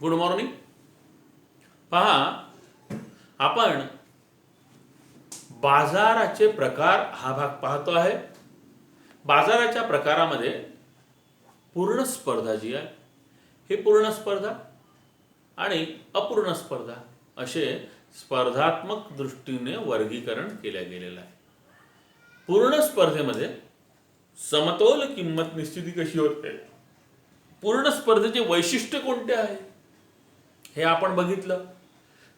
Good morning. पहा, आपण बाजाराचे प्रकार हा भाग पाहतो आहे. बाजाराच्या प्रकारामध्ये पूर्ण स्पर्धा जी आहे, ही पूर्ण स्पर्धा आणि अपूर्ण स्पर्धा असे स्पर्धात्मक दृष्टीने वर्गीकरण केले गेलेलं आहे. पूर्ण स्पर्धेमध्ये समतोल किंमत निश्चिती कशी होते, पूर्ण स्पर्धेचे वैशिष्ट्य कोणते आहे हे आपण बघितलं.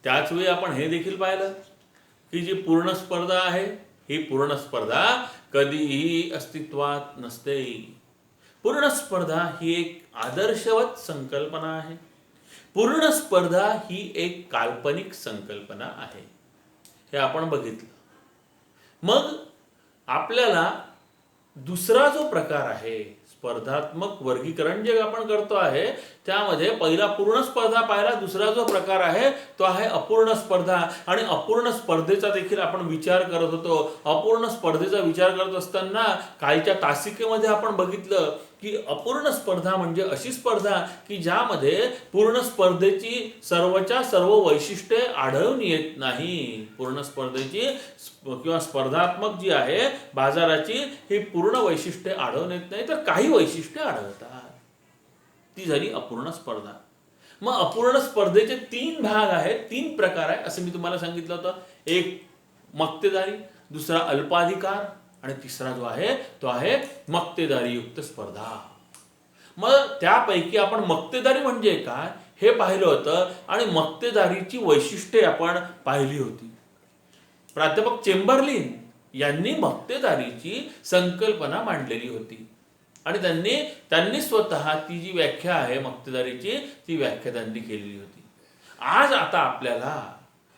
त्याच वेळी आपण हे देखील पाहिलं की जी पूर्ण स्पर्धा आहे, ही पूर्ण स्पर्धा कधीही अस्तित्वात नसते. पूर्ण स्पर्धा ही एक आदर्शवत संकल्पना आहे. पूर्ण स्पर्धा ही एक काल्पनिक संकल्पना आहे, हे आपण बघितलं. मग आपल्याला दुसरा जो प्रकार आहे, स्पर्धात्मक वर्गीकरण जे आपण करतो आहे, त्यामध्ये पहिला पूर्ण स्पर्धा पाहिला. दुसरा जो प्रकार आहे तो आहे अपूर्ण स्पर्धा. आणि अपूर्ण स्पर्धेचा देखील आपण विचार करत होतो. अपूर्ण स्पर्धेचा विचार करत असताना कालच्या तासिकेमध्ये आपण बघितलं की अपूर्ण स्पर्धा म्हणजे अशी स्पर्धा की ज्यामध्ये पूर्ण स्पर्धेची सर्वच्या सर्व वैशिष्ट्ये आढळून येत नाही. पूर्ण स्पर्धेची किंवा स्पर्धात्मक जी आहे बाजाराची, ही पूर्ण वैशिष्ट्ये आढळून येत नाही, तर काही वैशिष्ट्ये आढळतात. ती झाली अपूर्ण स्पर्धा. मग अपूर्ण स्पर्धेचे 3 भाग आहेत, 3 प्रकार आहे असं मी तुम्हाला सांगितलं होतं. एक मक्तेदारी, दुसरा अल्पाधिकार आणि तिसरा जो आहे तो आहे मक्तेदारी युक्त स्पर्धा. मग त्यापैकी आपण मक्तेदारी म्हणजे काय हे पाहिलं होतं आणि मक्तेदारीची वैशिष्ट्ये आपण पाहिली होती. प्राध्यापक चेंबरलिन यांनी मक्तेदारीची संकल्पना मांडलेली होती आणि त्यांनी स्वतः ती जी व्याख्या आहे मक्तेदारीची, ती व्याख्या त्यांनी केलेली होती. आज आता आपल्याला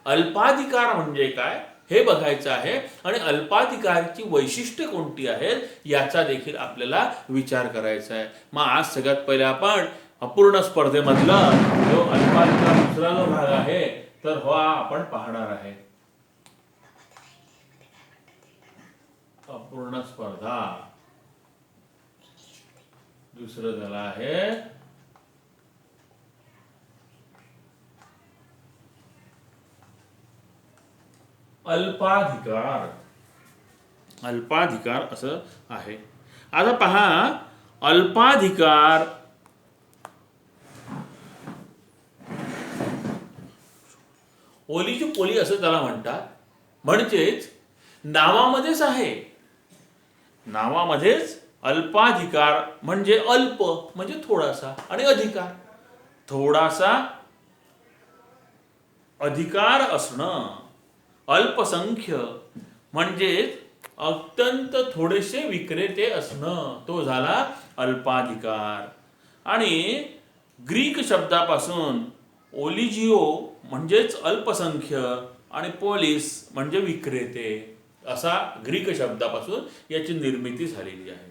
अल्पाधिकार म्हणजे काय हे बघायचं आहे आणि अल्पाधिकारची वैशिष्ट्ये कोणती आहेत याचा देखील आपल्याला विचार करायचा आहे. मग आज सगळ्यात पहिले आपण अपूर्ण स्पर्धेमधला जो अल्पाधिकार दुसरा जो भाग आहे तर हा आपण पाहणार आहे. अपूर्ण स्पर्धा दुसरं झालं आहे अल्पाधिकार. अल्पाधिकार असं आहे. आता पहा, अल्पाधिकार ओलीची पोली असं त्याला म्हणतात. म्हणजेच नावामध्येच आहे, नावामध्येच अल्पाधिकार म्हणजे अल्प म्हणजे थोडासा आणि अधिकार थोडासा अधिकार असणं. अल्पसंख्य म्हणजेच अत्यंत थोडेसे विक्रेते असणं, तो झाला अल्पाधिकार. आणि ग्रीक शब्दापासून ओलिजिओ म्हणजेच अल्पसंख्य आणि पोलिस म्हणजे विक्रेते, असा ग्रीक शब्दापासून याची निर्मिती झालेली आहे.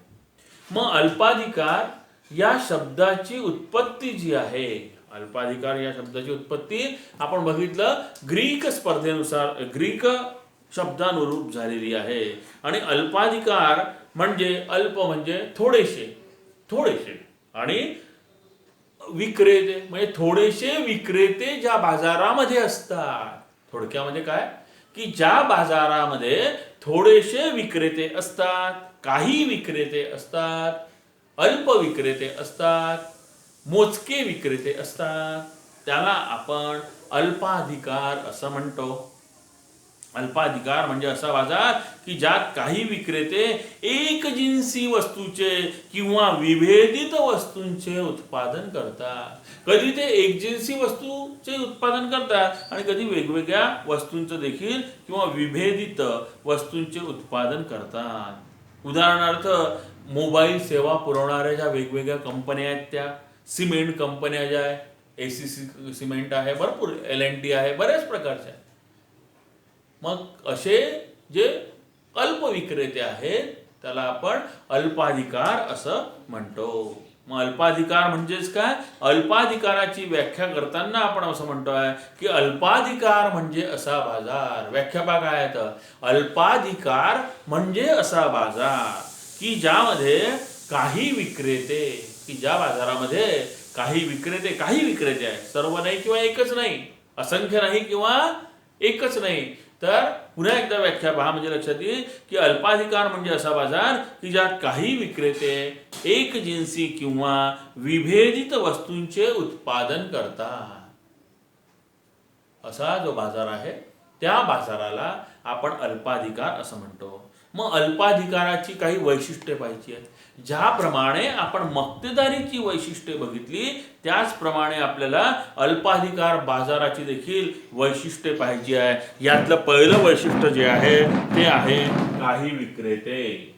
मग अल्पाधिकार या शब्दाची उत्पत्ती जी आहे, अल्पाधिकार या शब्दाची उत्पत्ती आपण बघितलं ग्रीक स्पर्धेनुसार, ग्रीक शब्दानुरूप झालेली आहे. आणि अल्पाधिकार म्हणजे अल्प म्हणजे थोडेसे, थोडेसे आणि विक्रेते म्हणजे थोडेसे विक्रेते ज्या बाजारामध्ये असतात. थोडक्यामध्ये काय की ज्या बाजारामध्ये थोडेसे विक्रेते असतात, काही विक्रेते असतात, अल्प विक्रेते असतात, मोजके विक्रेते असतात, त्याला आपण अल्पाधिकार असं म्हणतो. अल्पाधिकार म्हणजे असा बाजार की ज्यात काही विक्रेते एकजिन्सी वस्तूचे किंवा विभेदित वस्तूंचे उत्पादन करतात. कधी ते एकजिन्सी वस्तूचे उत्पादन करतात आणि कधी वेगवेगळ्या वस्तूंचं देखील किंवा विभेदित वस्तूंचे उत्पादन करतात. उदाहरणार्थ मोबाईल सेवा पुरवणाऱ्या ज्या वेगवेगळ्या कंपन्या आहेत, त्या सिमेंट कंपन्या ज्या आहे, ACC सिमेंट आहे, भरपूर L&T आहे, बऱ्याच प्रकारच्या. मग असे जे अल्प विक्रेते आहेत त्याला आपण अल्पाधिकार असं म्हणतो. मग अल्पाधिकार म्हणजेच काय, अल्पाधिकाराची व्याख्या करताना आपण असं म्हणतोय की अल्पाधिकार म्हणजे असा बाजार. व्याख्या काय आहे तर अल्पाधिकार म्हणजे असा बाजार की ज्यामध्ये काही विक्रेते, की ज्या बाजारामध्ये काही विक्रेते आहेत, सर्व नाही किंवा एकच नाही, असंख्य नाही किंवा एकच नाही. तर पुन्हा एकदा व्याख्या पहा, म्हणजे लक्षात येईल की अल्पाधिकार म्हणजे असा बाजार की ज्यात काही विक्रेते एक जिन्सी किंवा विभेदित वस्तूंचे उत्पादन करतात. असा जो बाजार आहे त्या बाजाराला आपण अल्पाधिकार असं म्हणतो. मग अल्पाधिकाराची काही वैशिष्ट्ये पाहिजे आहेत. ज्याप्रमाणे आपण मक्तेदारीची वैशिष्ट्ये बघितली त्याचप्रमाणे आपल्याला अल्पाधिकार बाजाराची देखील वैशिष्ट्ये पाहिजे आहे. यातलं पहिलं वैशिष्ट्य जे आहे ते आहे काही विक्रेते.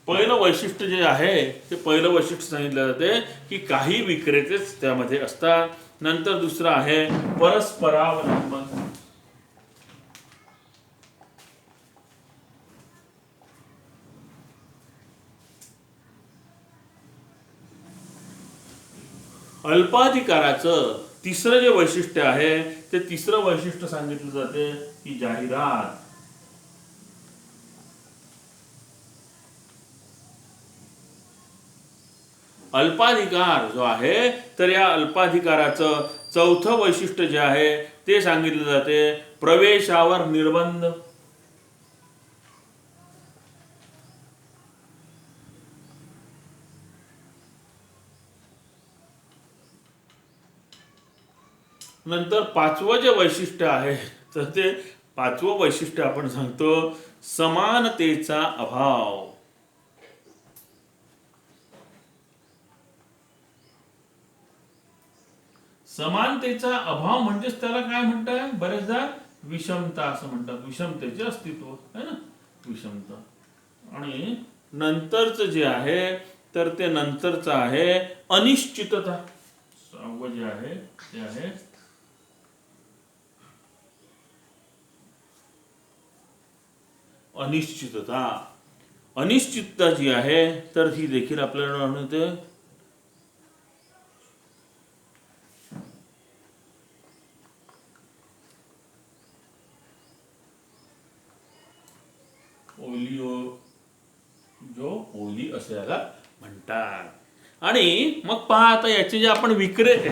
पहिलं वैशिष्ट्य जे आहे ते पहिलं वैशिष्ट्य सांगितलं जाते की काही विक्रेतेच त्यामध्ये असतात. नंतर दुसरं आहे परस्परावलंबन. अल्पाधिकाराचं तिसरं जे वैशिष्ट्य आहे ते तिसरं वैशिष्ट्य सांगितलं जाते की जाहिरात. अल्पाधिकार जो आहे तर या अल्पाधिकाराचं चौथं वैशिष्ट्य जे आहे ते सांगितलं जाते प्रवेशावर निर्बंध. नंतर पाचवं जे वैशिष्ट्य आहे तर ते पाचवं वैशिष्ट्य आपण सांगतो समानतेचा अभाव. समानतेचा अभाव म्हणजेच त्याला काय म्हणताय बरेचदा विषमता असं म्हणतात. विषमतेचे अस्तित्व है ना, विषमता. आणि नंतरचं जे आहे तर ते नंतरचं आहे अनिश्चितता. सहावं जे आहे ते आहे अनिश्चितता. अनिश्चितता जी आहे तर ही देखील आपल्याला म्हणते ओली असे याला म्हणतात. आणि मग पहा आता याचे जे आपण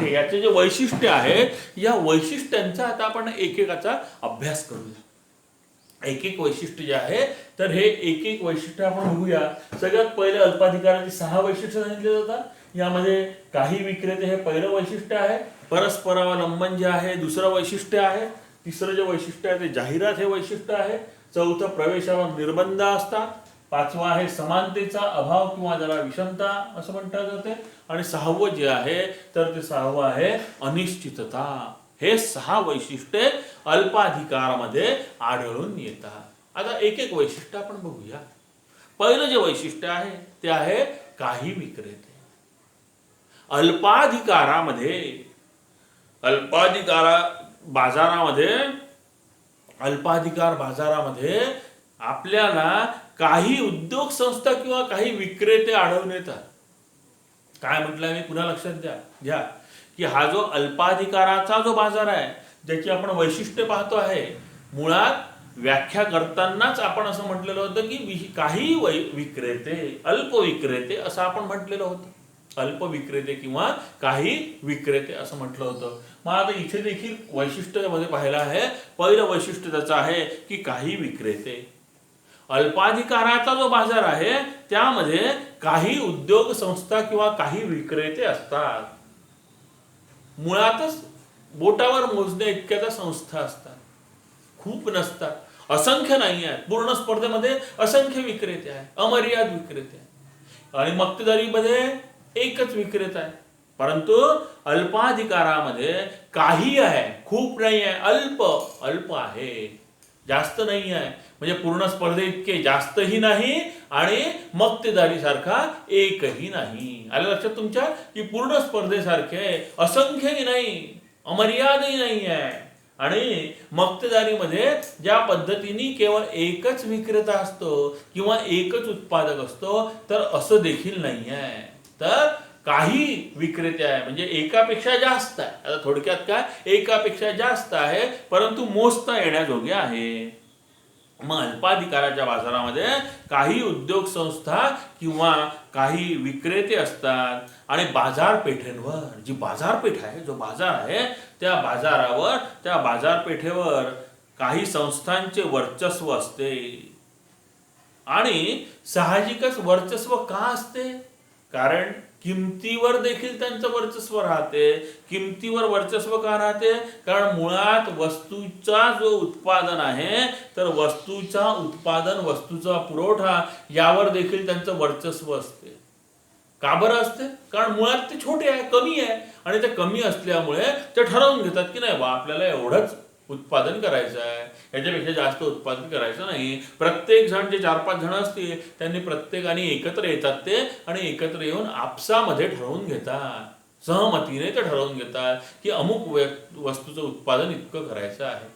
याचे जे वैशिष्ट्य आहेत या वैशिष्ट्यांचा आता आपण एकेकाचा अभ्यास करूया. एक एक वैशिष्ट्य जे आहे तर हे एक एक वैशिष्ट्य आपण बघूया. सगळ्यात पहिले अल्पाधिकाराची 6 वैशिष्ट्य सांगितले जातात. यामध्ये काही विक्रेते हे पहिलं वैशिष्ट्य आहे. परस्परावलंबन जे आहे दुसरं वैशिष्ट्य आहे. तिसरं जे वैशिष्ट्य आहे ते जाहिरात हे वैशिष्ट्य आहे. चौथं प्रवेशावर निर्बंध असतात. पाचवा आहे समानतेचा अभाव किंवा ज्याला विषमता असं म्हणतात जाते. आणि सहावं जे आहे तर ते सहावं आहे अनिश्चितता. हे 6 वैशिष्ट्ये अल्पाधिकारामध्ये आढळून येतात. आता एक एक वैशिष्ट्य आपण बघूया. पहिलं जे वैशिष्ट्य आहे ते आहे काही विक्रेते. अल्पाधिकार बाजारामध्ये आपल्याला काही उद्योग संस्था किंवा काही विक्रेते आढळून येतात. काय म्हटलंय मी पुन्हा लक्षात घ्या की हा जो अल्पाधिकाराचा जो बाजार आहे ज्याची आपण वैशिष्ट्य पाहतो आहे मुळात व्याख्या करतानाच आपण असं म्हटलेलं होतं की काही विक्रेते अल्प विक्रेते असं आपण म्हटलेलं होतं. अल्प विक्रेते किंवा काही विक्रेते असं म्हटलं होतं. मग आता इथे देखील वैशिष्ट्यामध्ये पाहिलं आहे. पहिलं वैशिष्ट्य त्याचं आहे की काही विक्रेते. अल्पाधिकाराचा जो बाजार आहे त्यामध्ये काही उद्योग संस्था किंवा काही विक्रेते असतात. मुळातच बोटावर मोजण्या इतक्या त्या संस्था असतात, खूप नसतात, असंख्य नाही आहेत. पूर्ण स्पर्धेमध्ये असंख्य विक्रेते आहेत, अमर्याद विक्रेते आहेत. आणि मक्तेदारीमध्ये एकच विक्रेता आहे. परंतु अल्पाधिकारामध्ये काही आहे, खूप नाही आहे, अल्प आहे, जास्त नाही आहे. म्हणजे पूर्ण स्पर्धे इतके जास्तही नाही आणि मक्तेदारी सारखा एकही नाही. आलं लक्षात तुमच्या की पूर्ण स्पर्धेसारखे असंख्यही नाही, अमर्यादही नाही आहे. आणि मक्तेदारीमध्ये ज्या पद्धतीने केवळ एकच विक्रेता असतो किंवा एकच उत्पादक असतो तर असं देखील नाही आहे. तर काही विक्रेते आहे म्हणजे एकापेक्षा जास्त आहे. आता थोडक्यात काय, एकापेक्षा जास्त आहे परंतु मोजता येण्याजोगे आहे. मग अल्पाधिकाराच्या बाजारामध्ये काही उद्योग संस्था किंवा काही विक्रेते असतात आणि बाजारपेठेंवर, जी बाजारपेठ आहे, जो बाजार आहे त्या बाजारावर, त्या बाजारपेठेवर काही संस्थांचे वर्चस्व असते. आणि साहजिकच वर्चस्व का असते? कारण किमतीवर देखील त्यांचं वर्चस्व राहते. किमतीवर वर्चस्व का राहते? कारण मुळात वस्तूचा जो उत्पादन आहे, तर वस्तूचा उत्पादन, वस्तूचा पुरवठा यावर देखील त्यांचं वर्चस्व असते. का बरं असते? कारण मुळात ते छोटे आहे, कमी आहे, आणि ते कमी असल्यामुळे ते ठरवून घेतात की नाही बा आपल्याला एवढंच उत्पादन करायचं आहे, याच्यापेक्षा जास्त उत्पादन करायचं नाही. प्रत्येक जण, जे 4-5 जण असतील, त्यांनी प्रत्येकाने एकत्र येतात ते, आणि एकत्र येऊन आपसामध्ये ठरवून घेतात, सहमतीने ते ठरवून घेतात की अमुक वस्तूचं उत्पादन इतकं करायचं आहे.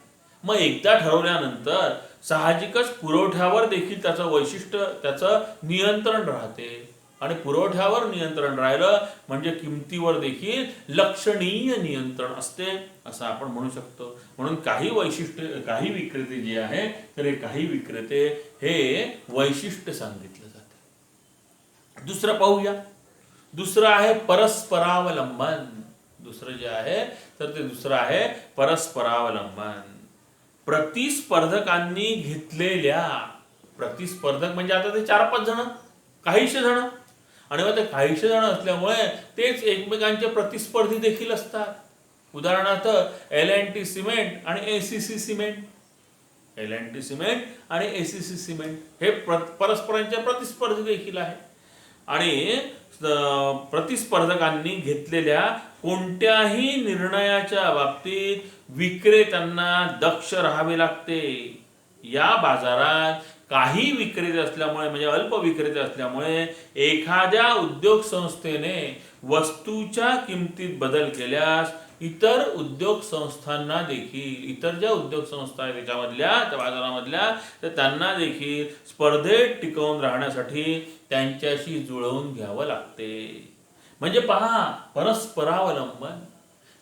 मग एकदा ठरवल्यानंतर साहजिकच पुरवठ्यावर देखील त्याचं वैशिष्ट्य, त्याचं नियंत्रण राहते. आणि पुरवठ्यावर नियंत्रण राहिलं म्हणजे किमतीवर देखील लक्षणीय नियंत्रण असते असं आपण म्हणू शकतो. म्हणून काही वैशिष्ट्य, काही विक्रेते जे आहे, तर हे काही विक्रेते हे वैशिष्ट्य सांगितलं जाते. दुसरं पाहूया. दुसरं आहे परस्परावलंबन. दुसरं जे आहे तर ते दुसरं आहे परस्परावलंबन. प्रतिस्पर्धकांनी घेतलेल्या, प्रतिस्पर्धक म्हणजे आता ते 4-5 जण, काहीशे जण, आणि मग ते काहीशे जण असल्यामुळे तेच एकमेकांचे प्रतिस्पर्धी देखील असतात. उदाहरणार्थ L&T सिमेंट आणि ACC सिमेंट, L&T सिमेंट आणि ACC सिमेंट हे परस्परांचे प्रतिस्पर्धी देखील आहे. आणि प्रतिस्पर्धकांनी घेतलेल्या कोणत्याही निर्णयाच्या बाबतीत विक्रेत्यांना दक्ष राहावे लागते. या बाजारात काही विक्रेते असल्यामुळे, म्हणजे अल्प विक्रेते असल्यामुळे, एखाद्या उद्योग संस्थेने वस्तूच्या किमतीत बदल केल्यास इतर उद्योग संस्थांना देखील, इतर ज्या उद्योग संस्था आहेत त्याच्यामधल्या, त्या बाजारामधल्या, तर त्यांना देखील स्पर्धेत टिकवून राहण्यासाठी त्यांच्याशी जुळवून घ्यावं लागते. म्हणजे पहा, परस्परावलंबन.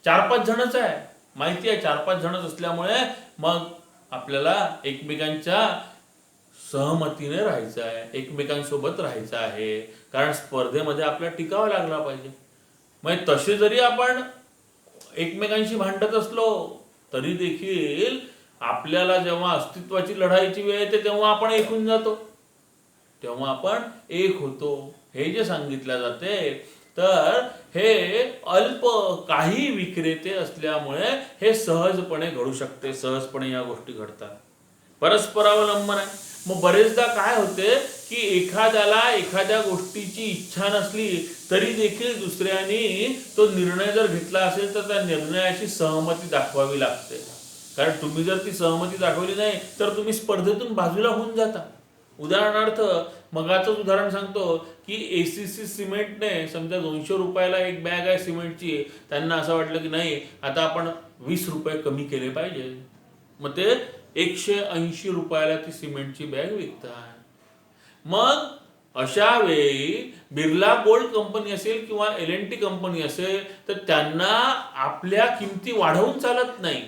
4-5 जणच आहे, माहिती आहे, 4-5 जणच असल्यामुळे मग आपल्याला एकमेकांच्या सहमतीने राहायचं आहे, एकमेकांसोबत राहायचं आहे, कारण स्पर्धेमध्ये आपल्याला टिकावं लागला पाहिजे. मग तसे जरी आपण एकमेकांशी भांडत असलो तरी देखील आपल्याला जेव्हा अस्तित्वाची लढाईची वेळ येते तेव्हा आपण एक होऊन जातो, तेव्हा आपण एक होतो. हे जे सांगितलं जाते, तर हे अल्प काही विक्रेते असल्यामुळे हे सहजपणे घडू शकते, सहजपणे या गोष्टी घडतात. परस्परावलंबन आहे. मग बरेचदा काय होते की एखाद्याला एखाद्या गोष्टीची इच्छा नसली तरी देखील दुसऱ्याने तो निर्णय जर घेतला असेल तर त्या निर्णयाची सहमती दाखवावी लागते. कारण तुम्ही जर ती सहमती दाखवली नाही तर तुम्ही स्पर्धेतून बाजूला होऊन जाता. उदाहरणार्थ मगाचंच उदाहरण सांगतो की ACC सिमेंटने समजा 200 रुपयाला एक बॅग आहे सिमेंटची, त्यांना असं वाटलं की नाही आता आपण 20 रुपये कमी केले पाहिजे, मग ते 180 रुपयाला ती सिमेंटची बॅग विकतात. मग अशा वेळी बिर्ला गोल्ड कंपनी असेल किंवा L&T कंपनी असेल तर त्यांना आपल्या किमती वाढवून चालत नाही,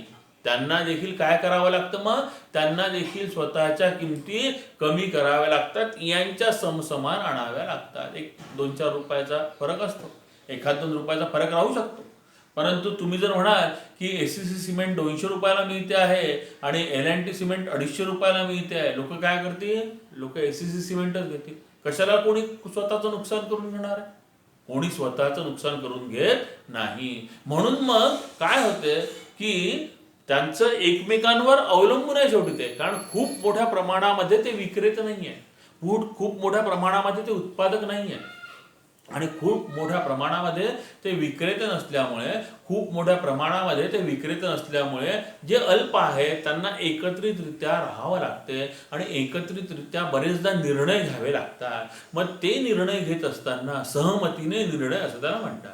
त्यांना देखील काय करावं लागतं, मग त्यांना देखील स्वतःच्या किमती कमी कराव्या लागतात, यांच्या समसमान आणाव्या लागतात. 1-2-4 रुपयाचा फरक असतो, 1-2 रुपयाचा फरक राहू शकतो. परंतु तुम्ही जर म्हणाल की ACC सिमेंट 200 रुपयाला मिळते आहे आणि L&T सिमेंट 250 रुपयाला मिळते आहे, लोक काय करतील, लोक ACC सिमेंटच घेतील. कशाला कोणी स्वतःचं नुकसान करून घेणार आहे? कोणी स्वतःचं नुकसान करून घेत नाही. म्हणून मग काय होते की त्यांचं एकमेकांवर अवलंबून आहे शेवटी ते, कारण खूप मोठ्या प्रमाणामध्ये ते विक्रेते नाही आहे, खूप मोठ्या प्रमाणामध्ये ते उत्पादक नाही आहे, आणि खूप मोठ्या प्रमाणामध्ये ते विक्रेते नसल्यामुळे, खूप मोठ्या प्रमाणामध्ये ते विक्रेते नसल्यामुळे जे अल्प आहे त्यांना एकत्रितरित्या राहावं लागते आणि एकत्रितरित्या बरेचदा निर्णय घ्यावे लागतात. मग ते निर्णय घेत असताना सहमतीने निर्णय असं त्याला म्हणतात.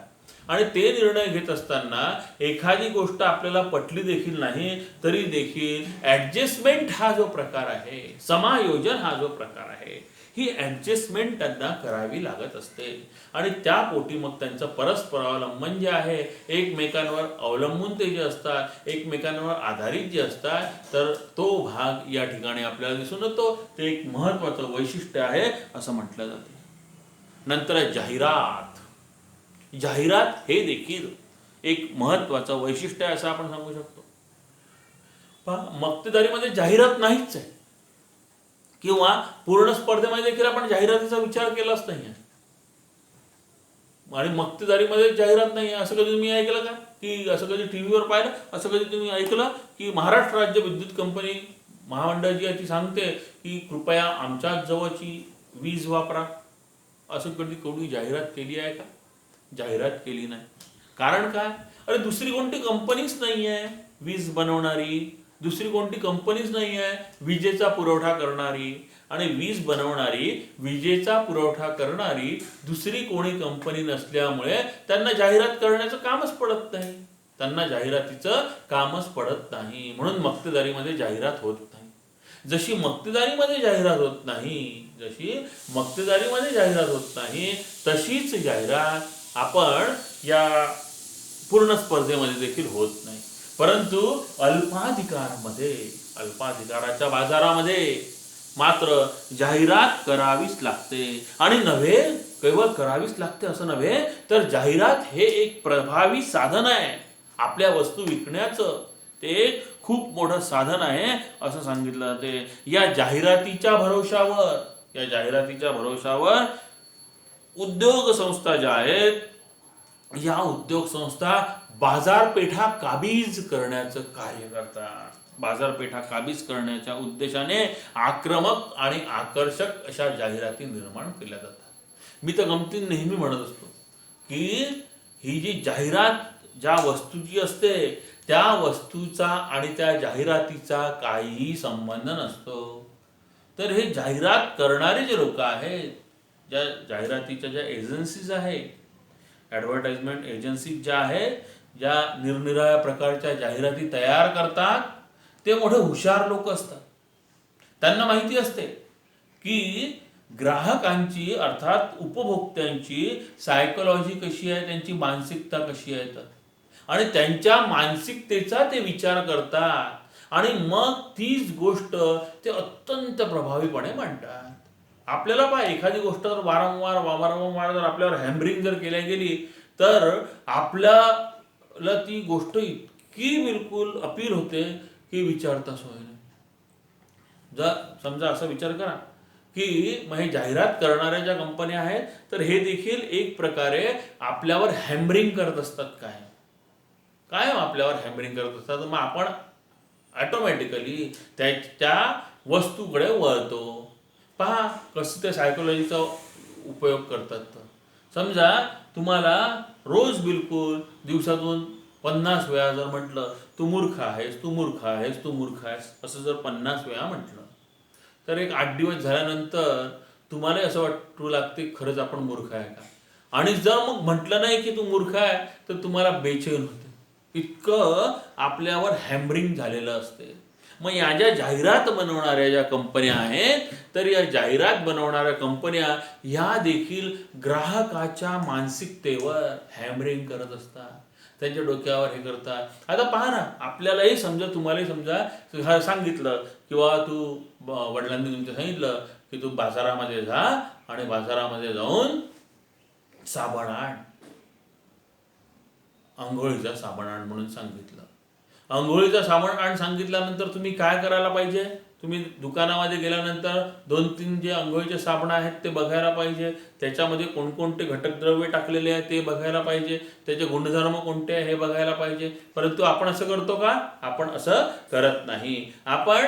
आणि ते निर्णय घेत असताना एखादी गोष्ट आपल्याला पटली देखील नाही तरी देखील ऍडजस्टमेंट हा जो प्रकार आहे, समायोजन हा जो प्रकार आहे, ही ऍडजस्टमेंट त्यांना करावी लागत असते आणि त्या पोटी मग त्यांचं परस्परावलंबन जे आहे, एकमेकांवर अवलंबून ते जे असतात, एकमेकांवर आधारित जे असतात, तर तो भाग या ठिकाणी आपल्याला दिसून येतो. ते एक महत्वाचं वैशिष्ट्य आहे असं म्हटलं जाते. नंतर आहे जाहिरात. जाहिरात हे देखील एक महत्वाचं वैशिष्ट्य आहे असं आपण सांगू शकतो. पहा, मक्तेदारीमध्ये जाहिरात नाहीच आहे किंवा पूर्ण स्पर्धेमध्ये देखील आपण जाहिरातीचा विचार केलाच नाही आहे आणि मक्तेदारीमध्ये जाहिरात नाही आहे. असं कधी तुम्ही ऐकलं का? की असं कधी टीव्हीवर पाहिलं? असं कधी तुम्ही ऐकलं की महाराष्ट्र राज्य विद्युत कंपनी महामंडळ जी आहे ती सांगते की कृपया आमच्याच जवळची वीज वापरा? असं कधी कोणी जाहिरात केली आहे का? जाहिरात केली नाही. कारण काय? अरे दुसरी कोणती कंपनीच नाही आहे वीज बनवणारी, दुसरी कोणती कंपनीच नाही आहे विजेचा पुरवठा करणारी, आणि वीज बनवणारी, विजेचा पुरवठा करणारी दुसरी कोणी कंपनी नसल्यामुळे त्यांना जाहिरात करण्याचं कामच पडत नाही. त्यांना जाहिरातीचं कामच पडत नाही. म्हणून मक्तेदारीमध्ये जाहिरात होत नाही. जशी मक्तेदारीमध्ये जाहिरात होत नाही, तशीच जाहिरात आपण या पूर्ण स्पर्धेमध्ये देखील होत नाही. परंतु अल्पाधिकाराच्या बाजारामध्ये मात्र जाहिरात करावीच लागते. आणि नव्हे केवळ करावीच लागते असं नव्हे, तर जाहिरात हे एक प्रभावी साधन आहे आपल्या वस्तू विकण्याचं. ते एक खूप मोठं साधन आहे असं सांगितलं जाते. या जाहिरातीच्या भरोशावर उद्योग संस्था ज्या आहेत, या उद्योग संस्था बाजारपेठा काबीज करण्याचं कार्य करतात. बाजारपेठा काबीज करण्याच्या उद्देशाने आक्रमक आणि आकर्षक अशा जाहिराती निर्माण केल्या जातात. मी तर गमतीने नेहमी म्हणत असतो की ही जी जाहिरात ज्या वस्तूची असते, त्या वस्तूचा आणि त्या जाहिरातीचा काहीही संबंध नसतो. तर हे जाहिरात करणारे जे लोक आहेत, ज्या जाहिरातीच्या ज्या एजन्सीज आहेत, ॲडव्हर्टाइजमेंट एजन्सीज ज्या आहेत, ज्या निरनिराळ्या प्रकारच्या जाहिराती तयार करतात, ते मोठे हुशार लोक असतात. त्यांना माहिती असते की ग्राहकांची अर्थात उपभोक्त्यांची सायकोलॉजी कशी आहे, त्यांची मानसिकता कशी आहे, आणि त्यांच्या मानसिकतेचा ते विचार करतात आणि मग तीच गोष्ट ते अत्यंत प्रभावीपणे मांडतात. आपल्याला पहा, एखादी गोष्ट जर वारंवार जर आपल्यावर हॅमरिंग जर केल्या गेली तर आपल्याला ती गोष्ट इतकी बिलकुल अपील होते की विचारता सोय नाही. जर समजा असा विचार करा की मग हे जाहिरात करणाऱ्या ज्या कंपन्या आहेत, तर हे देखील एक प्रकारे आपल्यावर हॅमरिंग करत असतात. काय आपल्यावर हॅमरिंग करत असतात. मग आपण ऑटोमॅटिकली त्या वस्तूकडे वळतो. पहा कसं ते सायकोलॉजीचा उपयोग करतात. समजा तुम्हाला रोज बिलकुल दिवसातून 50 वेळा जर म्हटलं तू मूर्ख आहेस असं जर 50 वेळा म्हटलं, तर एक 8 दिवस झाल्यानंतर तुम्हाला असं वाटू लागते खरंच आपण मूर्ख आहे का. आणि जर मग म्हटलं नाही की तू मूर्ख आहे तर तुम्हाला बेचैन होते. इतकं आपल्यावर हॅमरिंग झालेलं असते. मग या ज्या जाहिरात बनवणाऱ्या ज्या कंपन्या आहेत, तर या जाहिरात बनवणाऱ्या कंपन्या ह्या देखील ग्राहकाच्या मानसिकतेवर हॅमरिंग करत असतात. त्यांच्या डोक्यावर हे करतात. आता पहा ना, आपल्यालाही समजा, तुम्हालाही समजा सांगितलं किंवा तू वडिलांनी तुमच्या सांगितलं की तू बाजारामध्ये जा आणि बाजारामध्ये जाऊन साबण आण, आंघोळीचा साबण आण म्हणून सांगितलं. आंघोळीचा साबण आण सांगितल्यानंतर तुम्ही काय करायला पाहिजे? तुम्ही दुकानामध्ये गेल्यानंतर 2-3 जे आंघोळीचे साबण आहेत ते बघायला पाहिजे. त्याच्यामध्ये कोणकोणते घटक द्रव्य टाकलेले आहेत ते बघायला पाहिजे. त्याचे गुणधर्म कोणते आहे हे बघायला पाहिजे. परंतु आपण असं करतो का? आपण असं करत नाही. आपण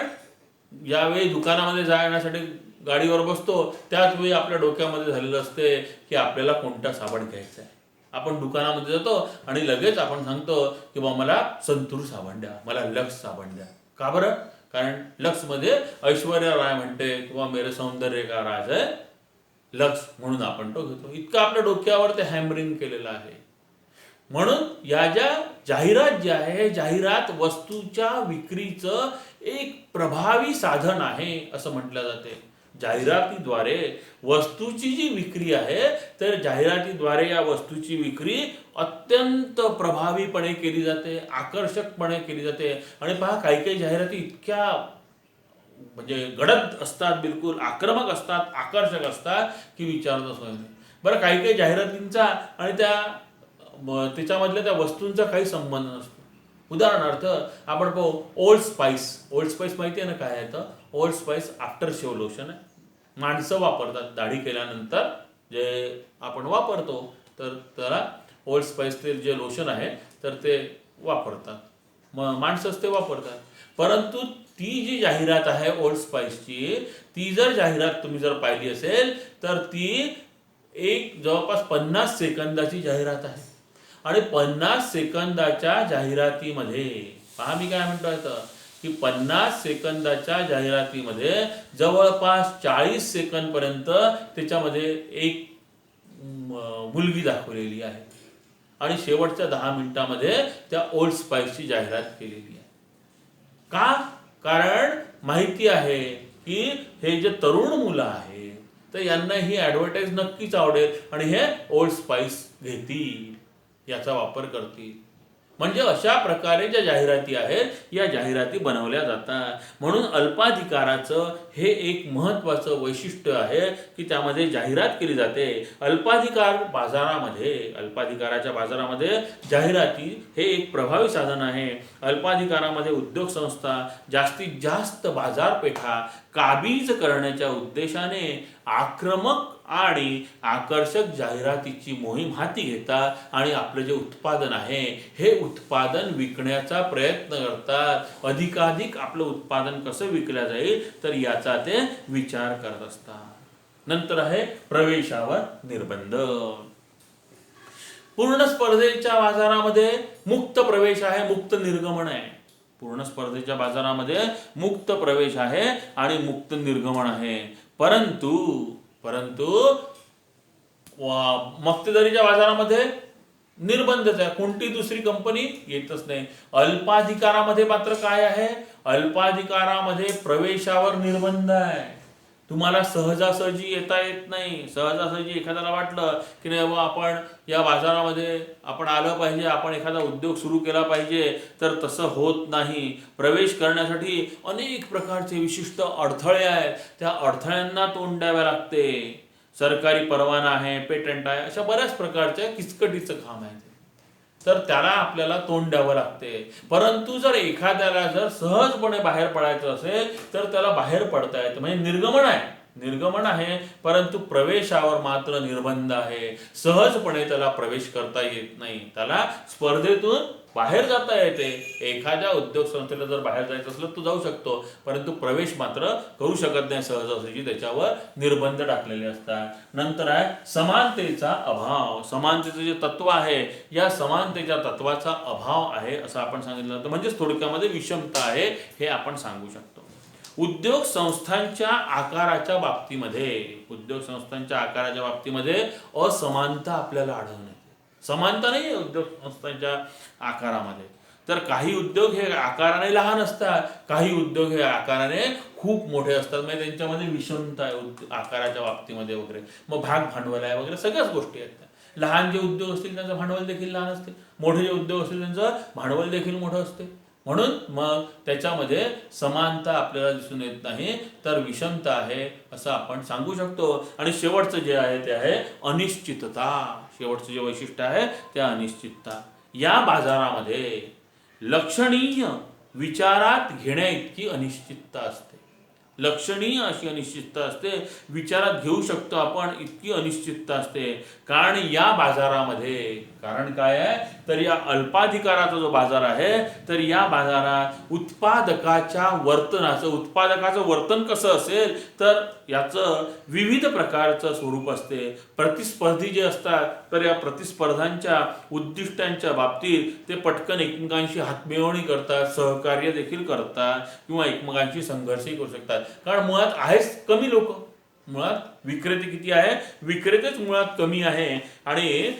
ज्यावेळी दुकानामध्ये जाण्यासाठी गाडीवर बसतो त्याच वेळी आपल्या डोक्यामध्ये झालेलं असते की आपल्याला कोणता साबण घ्यायचा आहे. आपण दुकानामध्ये जातो आणि लगेच आपण सांगतो की बा मला संतूर साबण द्या, मला लक्स साबण द्या. का बरं? कारण लक्समध्ये ऐश्वर्या राय म्हणते किंवा मेरे सौंदर्य का राज है लक्स, म्हणून आपण तो घेतो. इतकं आपल्या डोक्यावर ते हॅमरिंग केलेलं आहे. म्हणून या ज्या जाहिरात जी आहे, जाहिरात वस्तूच्या विक्रीचं एक प्रभावी साधन आहे असं म्हटलं जाते. जाहिरातीद्वारे वस्तूची जी विक्री आहे, तर जाहिरातीद्वारे या वस्तूची विक्री अत्यंत प्रभावीपणे केली जाते, आकर्षकपणे केली जाते. आणि पहा, काही काही जाहिराती इतक्या म्हणजे गडद असतात, बिलकुल आक्रमक असतात, आकर्षक असतात की विचारता सोय नाही. बरं, काही काही जाहिरातींचा आणि त्याच्यामधल्या त्या वस्तूंचा काही संबंध नसतो. उदाहरणार्थ आपण पाहू ओल्ड स्पाइस. ओल्ड स्पाइस माहिती आहे ना काय आहे? तर old spice after shave lotion आहे. माणसं वापरतात दाढी केल्यानंतर, जे आपण वापरतो, तर त्याला ओल्ड स्पाइस ते जे लोशन आहे तर ते वापरतात, माणसंच ते वापरतात. परंतु ती जी जाहिरात आहे ओल्ड स्पाइसची, ती जर जाहिरात तुम्ही जर पाहिली असेल तर ती एक जवळपास 50 सेकंदाची जाहिरात आहे. आणि 50 सेकंदाच्या जाहिरातीमध्ये पहा मी काय म्हणतोय तर, की 50 सेकंदाच्या जाहिरातीमध्ये जवळपास 40 सेकंद पर्यंत त्याच्यामध्ये एक मुलगी दाखवलेली आहे आणि शेवटच्या 10 मिनिटांमध्ये त्या ओल्ड स्पाइसची जाहिरात केलेली आहे. का? कारण माहिती आहे की हे जे तरुण मुलं आहे तर यांना ही ॲडव्हर्टाईज नक्कीच आवडेल आणि हे ओल्ड स्पाइस घेतील, याचा वापर करतील. म्हणजे अशा प्रकारे ज्या जाहिराती आहेत या जाहिराती बनवल्या जातात. म्हणून अल्पाधिकाराचं हे एक महत्त्वाचं वैशिष्ट्य आहे की त्यामध्ये जाहिरात केली जाते. अल्पाधिकाराच्या बाजारामध्ये जाहिराती हे एक प्रभावी साधन आहे. अल्पाधिकारामध्ये उद्योग संस्था जास्तीत जास्त बाजारपेठा काबीज करण्याच्या उद्देशाने आक्रमक आणि आकर्षक जाहिरातीची मोहीम हाती घेतात आणि आपलं जे उत्पादन आहे हे उत्पादन विकण्याचा प्रयत्न करतात. अधिकाधिक आपलं उत्पादन कसं विकलं जाईल तर याचा ते विचार करत असतात. नंतर आहे प्रवेशावर निर्बंध. पूर्ण स्पर्धेच्या बाजारामध्ये मुक्त प्रवेश आहे, मुक्त निर्गमन आहे. पूर्ण स्पर्धेच्या बाजारामध्ये मुक्त प्रवेश आहे आणि मुक्त निर्गमन आहे. परंतु मक्तेदारीच्या बाजारामध्ये निर्बंधच आहे, कोणती दुसरी कंपनी येतच नाही. अल्पाधिकारामध्ये मात्र काय आहे? अल्पाधिकारामध्ये प्रवेशावर निर्बंध आहे. तुम्हाला सहजासहजी येता येत नाही. सहजासहजी एखाद्याला वाटलं की नाही बाबा आपण या बाजारामध्ये आपण आलं पाहिजे, आपण एखादा उद्योग सुरू केला पाहिजे, तर तसं होत नाही. प्रवेश करण्यासाठी अनेक प्रकारचे विशिष्ट अडथळे आहेत, त्या अडथळ्यांना तोंड द्यावे लागते. सरकारी परवाना आहे, पेटंट आहे, अशा बऱ्याच प्रकारच्या किचकटीचं काम आहे, तर त्याला आपल्याला तोंड द्यावं लागते. परंतु जर एखाद्याला जर सहजपणे बाहेर पडायचं असेल तर त्याला बाहेर पडता येतं. म्हणजे निर्गमन आहे परंतु प्रवेशावर मात्र निर्बंध आहे. सहजपणे त्याला प्रवेश करता येत नाही, त्याला स्पर्धेतून बाहेर जाता येते. एखाद्या उद्योग संस्थेला जर बाहेर जायचं असलं तो जाऊ शकतो, परंतु प्रवेश मात्र करू शकत नाही सहजासहजी, त्याच्यावर निर्बंध टाकलेले असतात. नंतर आहे समानतेचा अभाव. समानतेचं जे तत्व आहे या समानतेच्या तत्वाचा अभाव आहे असं आपण सांगितलं होतं. म्हणजेच थोडक्यामध्ये विषमता आहे हे आपण सांगू शकतो. उद्योग संस्थांच्या आकाराच्या बाबतीमध्ये असमानता आपल्याला आढळून येते. समानता नाही आहे उद्योग संस्थांच्या आकारामध्ये. तर काही उद्योग हे आकाराने लहान असतात, काही उद्योग हे आकाराने खूप मोठे असतात. म्हणजे त्यांच्यामध्ये विषमता आहे आकाराच्या बाबतीमध्ये वगैरे. मग भाग भांडवल आहे वगैरे सगळ्याच गोष्टी आहेत. लहान जे उद्योग असतील त्यांचं भांडवल देखील लहान असते, मोठे जे उद्योग असतील त्यांचं भांडवल देखील मोठं असते. म्हणून मग त्याच्यामध्ये समानता आपल्याला दिसून येत नाही, तर विषमता आहे असं आपण सांगू शकतो. आणि शेवटचं जे आहे ते आहे अनिश्चितता. शेवटचं जे वैशिष्ट्य आहे ते अनिश्चितता. या बाजारामध्ये लक्षणीय विचारात घेण्या इतकी अनिश्चितता असते. लक्षणीय अशी अनिश्चितता असते, विचारात घेऊ शकतो आपण इतकी अनिश्चितता असते. कारण या बाजारामध्ये कारण काय आहे तर या अल्पाधिकाराचा जो बाजार आहे तर या बाजारात उत्पादकाचं वर्तन कसं असेल तर याचं विविध प्रकारचं स्वरूप असते. प्रतिस्पर्धी जे असतात तर या प्रतिस्पर्धांच्या उद्दिष्टांच्या बाबतीत ते पटकन एकमेकांशी हातमिळवणी करतात, सहकार्य देखील करतात किंवा एकमेकांशी संघर्षही करू शकतात. कारण मुळात आहेच कमी लोक, मुळात विक्रेते किती आहे, विक्रेतेच मुळात कमी आहे आणि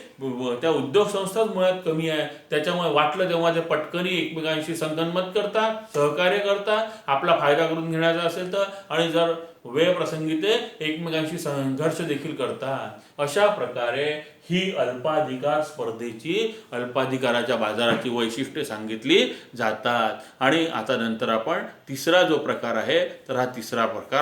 त्या उद्योग संस्थाच मुळात कमी आहे. त्याच्यामुळे वाटलं तेव्हा ते पटकनी एकमेकांशी संगनमत करतात, सहकार्य करतात, आपला फायदा करून घेण्याचा असेल तर. आणि जर वेळप्रसंगी ते एकमेकांशी संघर्ष देखील करतात. अशा प्रकारे ही अल्पाधिकार स्पर्धेची, अल्पाधिकाराच्या बाजाराची वैशिष्ट्ये सांगितली जातात. आणि आता नंतर आपण तिसरा जो प्रकार आहे, तर हा तिसरा प्रकार